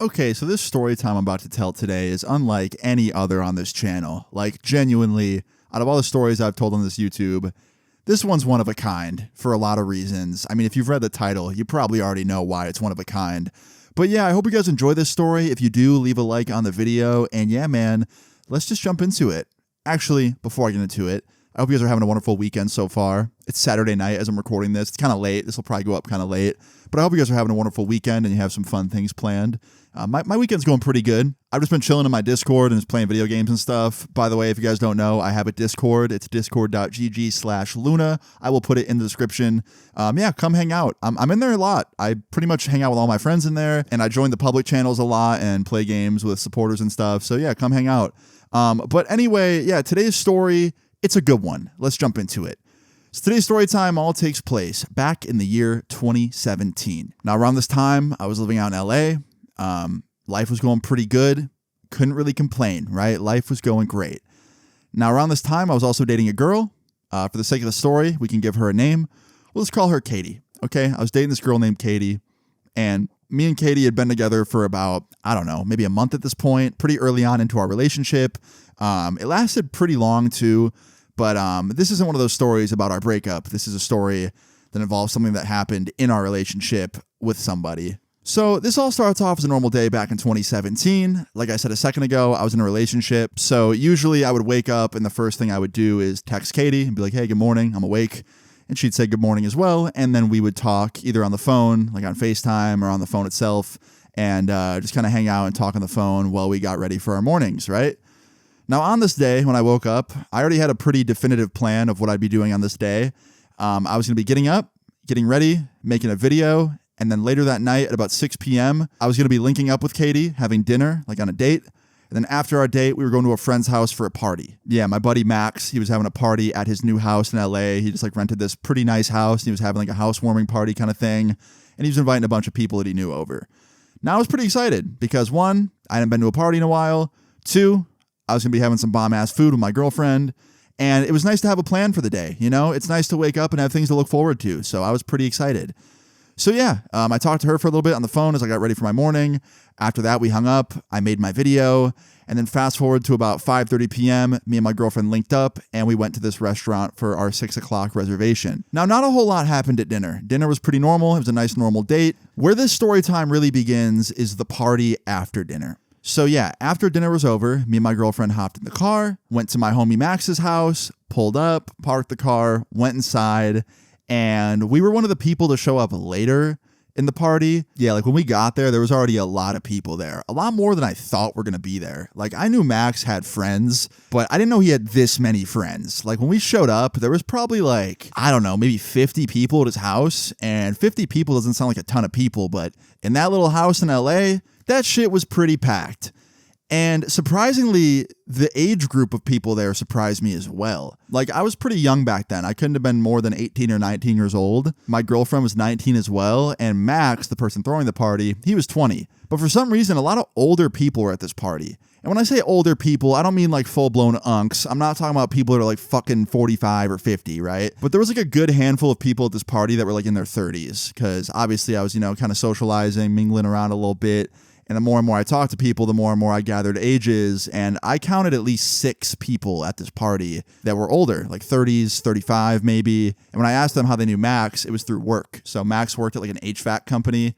Okay, so this story time I'm about to tell today is unlike any other on this channel. Like, genuinely, out of all the stories I've told on this YouTube, this one's one of a kind for a lot of reasons. I mean, if you've read the title, you probably already know why it's one of a kind. But yeah, I hope you guys enjoy this story. If you do, leave a like on the video. And yeah, man, let's just jump into it. Actually, before I get into it, I hope you guys are having a wonderful weekend so far. It's Saturday night as I'm recording this. It's kind of late. This will probably go up kind of late. But I hope you guys are having a wonderful weekend and you have some fun things planned. My weekend's going pretty good. I've just been chilling in my Discord and just playing video games and stuff. By the way, if you guys don't know, I have a Discord. It's discord.gg/Luna. I will put it in the description. Yeah, come hang out. I'm in there a lot. I pretty much hang out with all my friends in there, and I join the public channels a lot and play games with supporters and stuff. So yeah, come hang out. But anyway, yeah, today's story, it's a good one. Let's jump into it. So today's story time all takes place back in the year 2017. Now, around this time, I was living out in LA. Life was going pretty good. Couldn't really complain, right? Life was going great. Now, around this time, I was also dating a girl. For the sake of the story, we can give her a name. We'll just call her Katie, okay? I was dating this girl named Katie, and me and Katie had been together for about, I don't know, maybe a month at this point, pretty early on into our relationship. It lasted pretty long, too, but this isn't one of those stories about our breakup. This is a story that involves something that happened in our relationship with somebody. So this all starts off as a normal day back in 2017. Like I said a second ago, I was in a relationship. So usually I would wake up and the first thing I would do is text Katie and be like, hey, good morning, I'm awake. And she'd say good morning as well. And then we would talk either on the phone, like on FaceTime or on the phone itself, and just kind of hang out and talk on the phone while we got ready for our mornings, right? Now on this day when I woke up, I already had a pretty definitive plan of what I'd be doing on this day. I was going to be getting up, getting ready, making a video. And then later that night at about 6 p.m., I was going to be linking up with Katie, having dinner, like on a date. And then after our date, we were going to a friend's house for a party. Yeah, my buddy Max, he was having a party at his new house in LA. He just like rented this pretty nice house. And he was having like a housewarming party kind of thing. And he was inviting a bunch of people that he knew over. Now I was pretty excited because one, I hadn't been to a party in a while. Two, I was going to be having some bomb-ass food with my girlfriend. And it was nice to have a plan for the day. You know, it's nice to wake up and have things to look forward to. So I was pretty excited. So yeah, I talked to her for a little bit on the phone as I got ready for my morning. After that, we hung up, I made my video, and then fast forward to about 5:30 p.m., me and my girlfriend linked up, and we went to this restaurant for our 6 o'clock reservation. Now, not a whole lot happened at dinner. Dinner was pretty normal. It was a nice normal date. Where this story time really begins is the party after dinner. So yeah, after dinner was over, me and my girlfriend hopped in the car, went to my homie Max's house, pulled up, parked the car, went inside, and we were one of the people to show up later in the party. Yeah, like when we got there was already a lot of people there. A lot more than I thought were going to be there. Like I knew Max had friends, but I didn't know he had this many friends. Like when we showed up, there was probably like, I don't know, maybe 50 people at his house. And 50 people doesn't sound like a ton of people, but in that little house in LA, that shit was pretty packed. And surprisingly, the age group of people there surprised me as well. Like, I was pretty young back then. I couldn't have been more than 18 or 19 years old. My girlfriend was 19 as well. And Max, the person throwing the party, he was 20. But for some reason, a lot of older people were at this party. And when I say older people, I don't mean like full-blown unks. I'm not talking about people that are like fucking 45 or 50, right? But there was like a good handful of people at this party that were like in their 30s. Because obviously I was, kind of socializing, mingling around a little bit. And the more and more I talked to people, the more and more I gathered ages. And I counted at least 6 people at this party that were older, like 30s, 35 maybe. And when I asked them how they knew Max, it was through work. So Max worked at like an HVAC company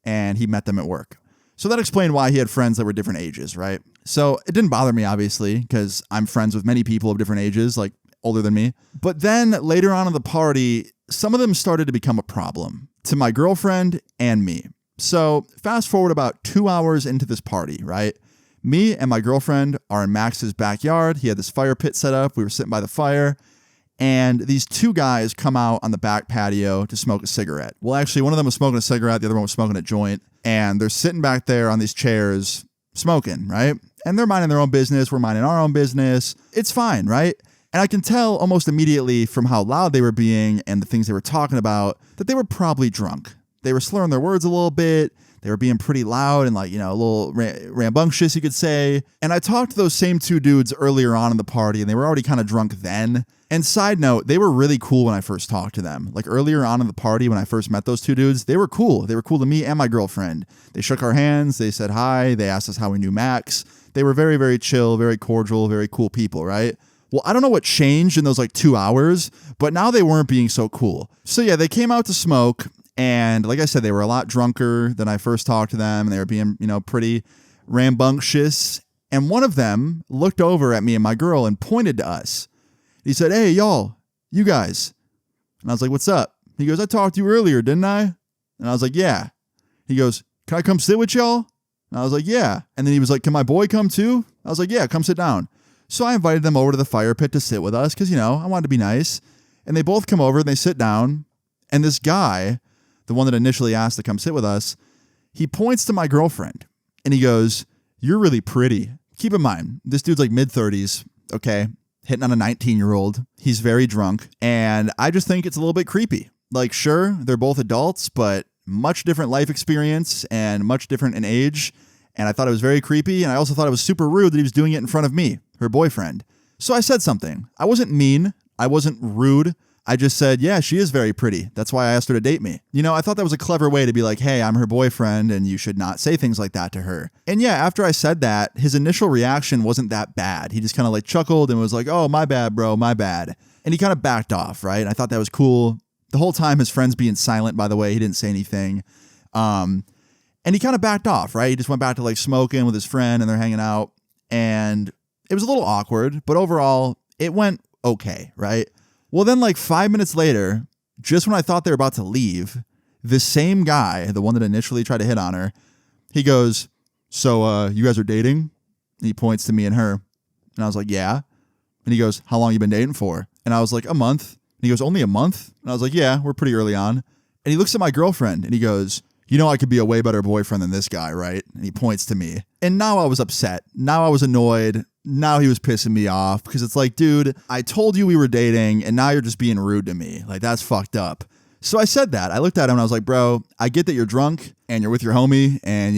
and he met them at work. So that explained why he had friends that were different ages, right? So it didn't bother me, obviously, because I'm friends with many people of different ages, like older than me. But then later on in the party, some of them started to become a problem to my girlfriend and me. So fast forward about 2 hours into this party, right? Me and my girlfriend are in Max's backyard. He had this fire pit set up. We were sitting by the fire. And these 2 guys come out on the back patio to smoke a cigarette. Well, actually, one of them was smoking a cigarette. The other one was smoking a joint. And they're sitting back there on these chairs smoking, right? And they're minding their own business. We're minding our own business. It's fine, right? And I can tell almost immediately from how loud they were being and the things they were talking about that they were probably drunk. They were slurring their words a little bit. They were being pretty loud and like, a little rambunctious, you could say. And I talked to those same 2 dudes earlier on in the party and they were already kind of drunk then. And side note, they were really cool when I first talked to them. Like earlier on in the party when I first met those two dudes, they were cool. They were cool to me and my girlfriend. They shook our hands. They said hi. They asked us how we knew Max. They were very, very chill, very cordial, very cool people, right? Well, I don't know what changed in those like 2 hours, but now they weren't being so cool. So yeah, they came out to smoke. And like I said, they were a lot drunker than I first talked to them. And they were being, pretty rambunctious. And one of them looked over at me and my girl and pointed to us. He said, "Hey, y'all, you guys." And I was like, "What's up?" He goes, "I talked to you earlier, didn't I?" And I was like, "Yeah." He goes, "Can I come sit with y'all?" And I was like, "Yeah." And then he was like, "Can my boy come too?" I was like, "Yeah, come sit down." So I invited them over to the fire pit to sit with us because, I wanted to be nice. And they both come over and they sit down. And this guy, the one that initially asked to come sit with us, he points to my girlfriend and he goes, "You're really pretty." Keep in mind, this dude's like mid-30s, okay? Hitting on a 19-year-old. He's very drunk. And I just think it's a little bit creepy. Like, sure, they're both adults, but much different life experience and much different in age. And I thought it was very creepy. And I also thought it was super rude that he was doing it in front of me, her boyfriend. So I said something. I wasn't mean. I wasn't rude. I just said, "Yeah, she is very pretty. That's why I asked her to date me." I thought that was a clever way to be like, "Hey, I'm her boyfriend and you should not say things like that to her." And yeah, after I said that, his initial reaction wasn't that bad. He just kind of like chuckled and was like, "Oh, my bad, bro, my bad." And he kind of backed off, right? I thought that was cool. The whole time his friend's being silent, by the way, he didn't say anything. And he kind of backed off, right? He just went back to like smoking with his friend and they're hanging out. And it was a little awkward, but overall it went okay, right? Well, then like 5 minutes later, just when I thought they were about to leave, the same guy, the one that initially tried to hit on her, he goes, "So, you guys are dating?" And he points to me and her. And I was like, "Yeah." And he goes, "How long you been dating for?" And I was like, "A month." And he goes, "Only a month?" And I was like, "Yeah, we're pretty early on." And he looks at my girlfriend and he goes, I could be a way better boyfriend than this guy, right?" And he points to me. And now I was upset. Now I was annoyed. Now he was pissing me off because it's like, dude, I told you we were dating and now you're just being rude to me. Like, that's fucked up. So I said that. I looked at him and I was like, "Bro, I get that you're drunk and you're with your homie and,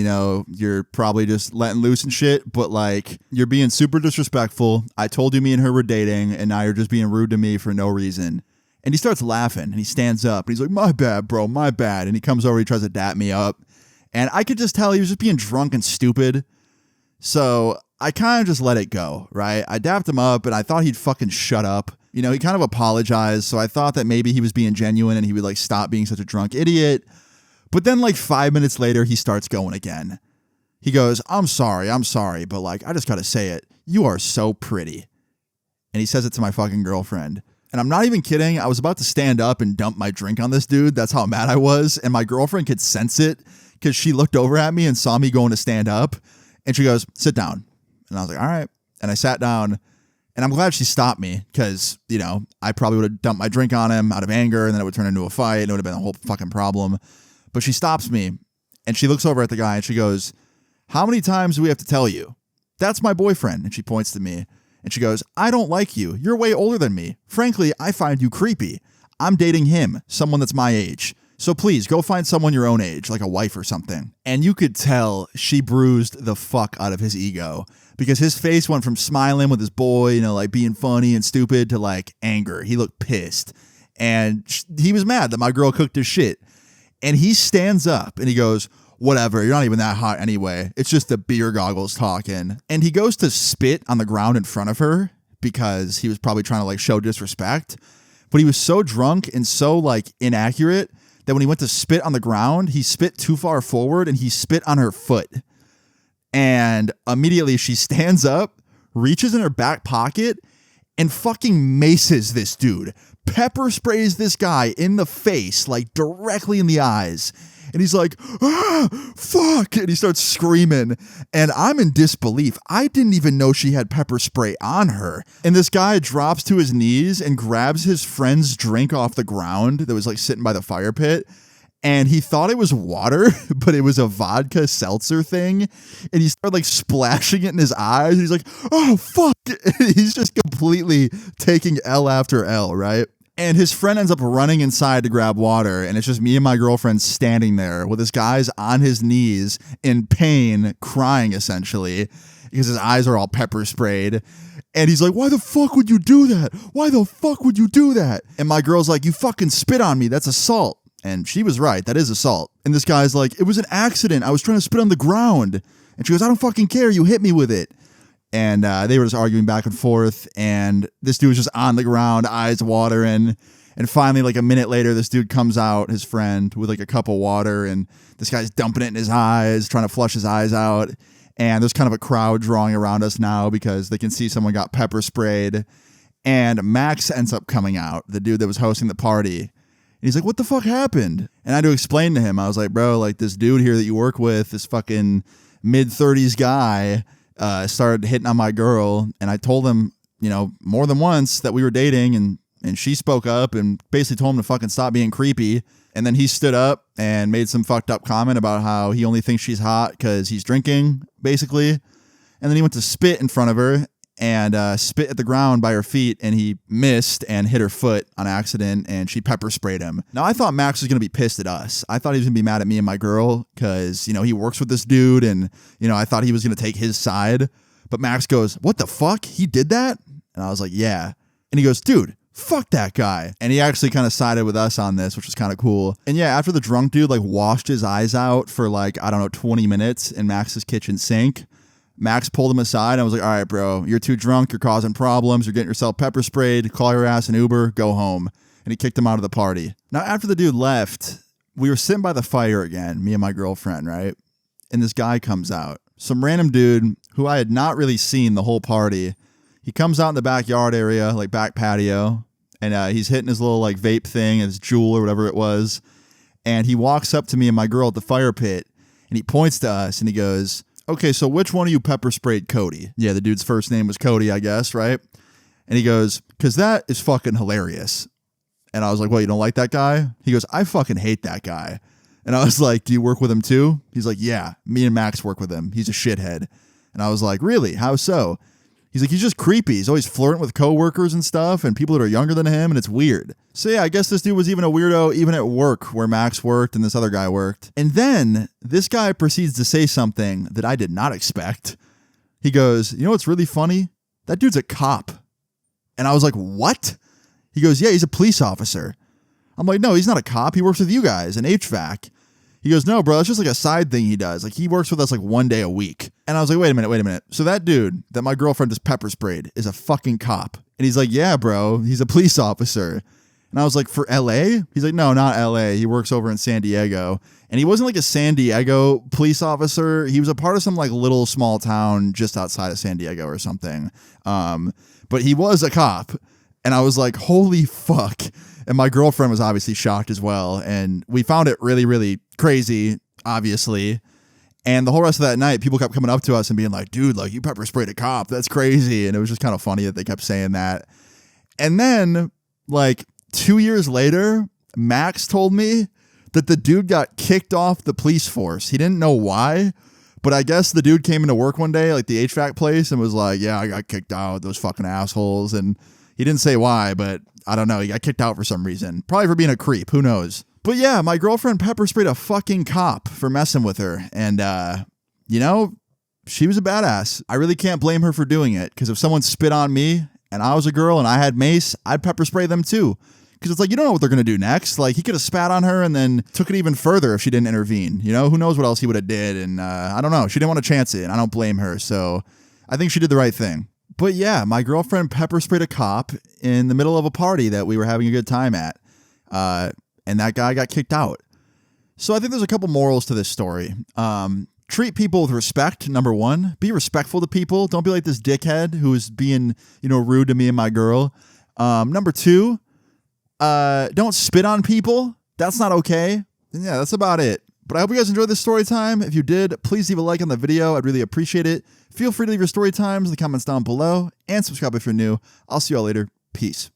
you're probably just letting loose and shit, but like, you're being super disrespectful. I told you me and her were dating and now you're just being rude to me for no reason." And he starts laughing and he stands up and he's like, "My bad, bro, my bad." And he comes over, he tries to dap me up. And I could just tell he was just being drunk and stupid. So I kind of just let it go, right? I dapped him up and I thought he'd fucking shut up. He kind of apologized. So I thought that maybe he was being genuine and he would like stop being such a drunk idiot. But then like 5 minutes later, he starts going again. He goes, I'm sorry, but like, I just got to say it. You are so pretty." And he says it to my fucking girlfriend. And I'm not even kidding. I was about to stand up and dump my drink on this dude. That's how mad I was. And my girlfriend could sense it because she looked over at me and saw me going to stand up. And she goes, "Sit down." And I was like, "All right." And I sat down and I'm glad she stopped me because, I probably would have dumped my drink on him out of anger and then it would turn into a fight and it would have been a whole fucking problem. But she stops me and she looks over at the guy and she goes, "How many times do we have to tell you? That's my boyfriend." And she points to me. And she goes, "I don't like you. You're way older than me. Frankly, I find you creepy. I'm dating him, someone that's my age. So please go find someone your own age, like a wife or something." And you could tell she bruised the fuck out of his ego because his face went from smiling with his boy, like being funny and stupid to like anger. He looked pissed and he was mad that my girl cooked his shit. And he stands up and he goes, "Whatever, you're not even that hot anyway. It's just the beer goggles talking." And he goes to spit on the ground in front of her because he was probably trying to like show disrespect. But he was so drunk and so like inaccurate that when he went to spit on the ground, he spit too far forward and he spit on her foot. And immediately she stands up, reaches in her back pocket and fucking maces this dude. Pepper sprays this guy in the face, like directly in the eyes. And he's like, "Ah, fuck." And he starts screaming. And I'm in disbelief. I didn't even know she had pepper spray on her. And this guy drops to his knees and grabs his friend's drink off the ground that was like sitting by the fire pit. And he thought it was water, but it was a vodka seltzer thing. And he started like splashing it in his eyes. And he's like, "Oh, fuck." And he's just completely taking L after L, right? And his friend ends up running inside to grab water. And it's just me and my girlfriend standing there with this guy's on his knees in pain, crying essentially, because his eyes are all pepper sprayed. And he's like, why the fuck would you do that? Why the fuck would you do that? And my girl's like, you fucking spit on me. That's assault. And she was right. That is assault. And this guy's like, it was an accident. I was trying to spit on the ground. And she goes, I don't fucking care. You hit me with it. And they were just arguing back and forth. And this dude was just on the ground, eyes watering. And finally, like a minute later, this dude comes out, his friend, with like a cup of water. And this guy's dumping it in his eyes, trying to flush his eyes out. And there's kind of a crowd drawing around us now because they can see someone got pepper sprayed. And Max ends up coming out, the dude that was hosting the party. And he's like, what the fuck happened? And I had to explain to him. I was like, bro, like this dude here that you work with, this fucking mid-30s guy, started hitting on my girl. And I told him, you know, more than once that we were dating. And she spoke up and basically told him to fucking stop being creepy. And then he stood up and made some fucked up comment about how he only thinks she's hot because he's drinking, basically. And then he went to spit in front of her and spit at the ground by her feet, and he missed and hit her foot on accident, and she pepper sprayed him. Now, I thought Max was going to be pissed at us. I thought he was going to be mad at me and my girl because, you know, he works with this dude, and, you know, I thought he was going to take his side. But Max goes, what the fuck? He did that? And I was like, yeah. And he goes, dude, fuck that guy. And he actually kind of sided with us on this, which was kind of cool. And yeah, after the drunk dude like washed his eyes out for like, I don't know, 20 minutes in Max's kitchen sink, Max pulled him aside and was like, all right, bro, you're too drunk. You're causing problems. You're getting yourself pepper sprayed. Call your ass an Uber. Go home. And he kicked him out of the party. Now, after the dude left, we were sitting by the fire again, me and my girlfriend, right? And this guy comes out. Some random dude who I had not really seen the whole party. He comes out in the backyard area, like back patio, and he's hitting his little like vape thing, his Juul or whatever it was. And he walks up to me and my girl at the fire pit, and he points to us and he goes, okay, so which one of you pepper sprayed Cody? Yeah, the dude's first name was Cody, I guess, right? And he goes, because that is fucking hilarious. And I was like, well, you don't like that guy? He goes, I fucking hate that guy. And I was like, do you work with him too? He's like, yeah, me and Max work with him. He's a shithead. And I was like, really? How so? He's like, he's just creepy. He's always flirting with coworkers and stuff and people that are younger than him, and it's weird. So yeah, I guess this dude was even a weirdo even at work where Max worked and this other guy worked. And then this guy proceeds to say something that I did not expect. He goes, you know what's really funny? That dude's a cop. And I was like, what? He goes, yeah, he's a police officer. I'm like, no, he's not a cop. He works with you guys in HVAC. He goes, no, bro, it's just like a side thing he does. Like, he works with us like one day a week. And I was like, wait a minute. So that dude that my girlfriend just pepper sprayed is a fucking cop. And he's like, yeah, bro, he's a police officer. And I was like, for LA? He's like, no, not LA. He works over in San Diego. And he wasn't like a San Diego police officer. He was a part of some like little small town just outside of San Diego or something. But he was a cop. And I was like, holy fuck. And my girlfriend was obviously shocked as well. And we found it really, really crazy, obviously. And the whole rest of that night, people kept coming up to us and being like, dude, like, you pepper sprayed a cop. That's crazy. And it was just kind of funny that they kept saying that. And then, like, 2 years later, Max told me that the dude got kicked off the police force. He didn't know why, but I guess the dude came into work one day, like the HVAC place, and was like, yeah, I got kicked out, those fucking assholes. And he didn't say why, but I don't know. He got kicked out for some reason. Probably for being a creep. Who knows? But yeah, my girlfriend pepper sprayed a fucking cop for messing with her. And, you know, she was a badass. I really can't blame her for doing it, because if someone spit on me and I was a girl and I had mace, I'd pepper spray them too. Because it's like, you don't know what they're going to do next. Like, he could have spat on her and then took it even further if she didn't intervene. You know, who knows what else he would have did. And I don't know. She didn't want to chance it, and I don't blame her. So I think she did the right thing. But yeah, my girlfriend pepper sprayed a cop in the middle of a party that we were having a good time at. And that guy got kicked out. So I think there's a couple morals to this story. Treat people with respect, number one. Be respectful to people. Don't be like this dickhead who is being, you know, rude to me and my girl. Number two, don't spit on people. That's not okay. And yeah, that's about it. But I hope you guys enjoyed this story time. If you did, please leave a like on the video. I'd really appreciate it. Feel free to leave your story times in the comments down below, and subscribe if you're new. I'll see you all later. Peace.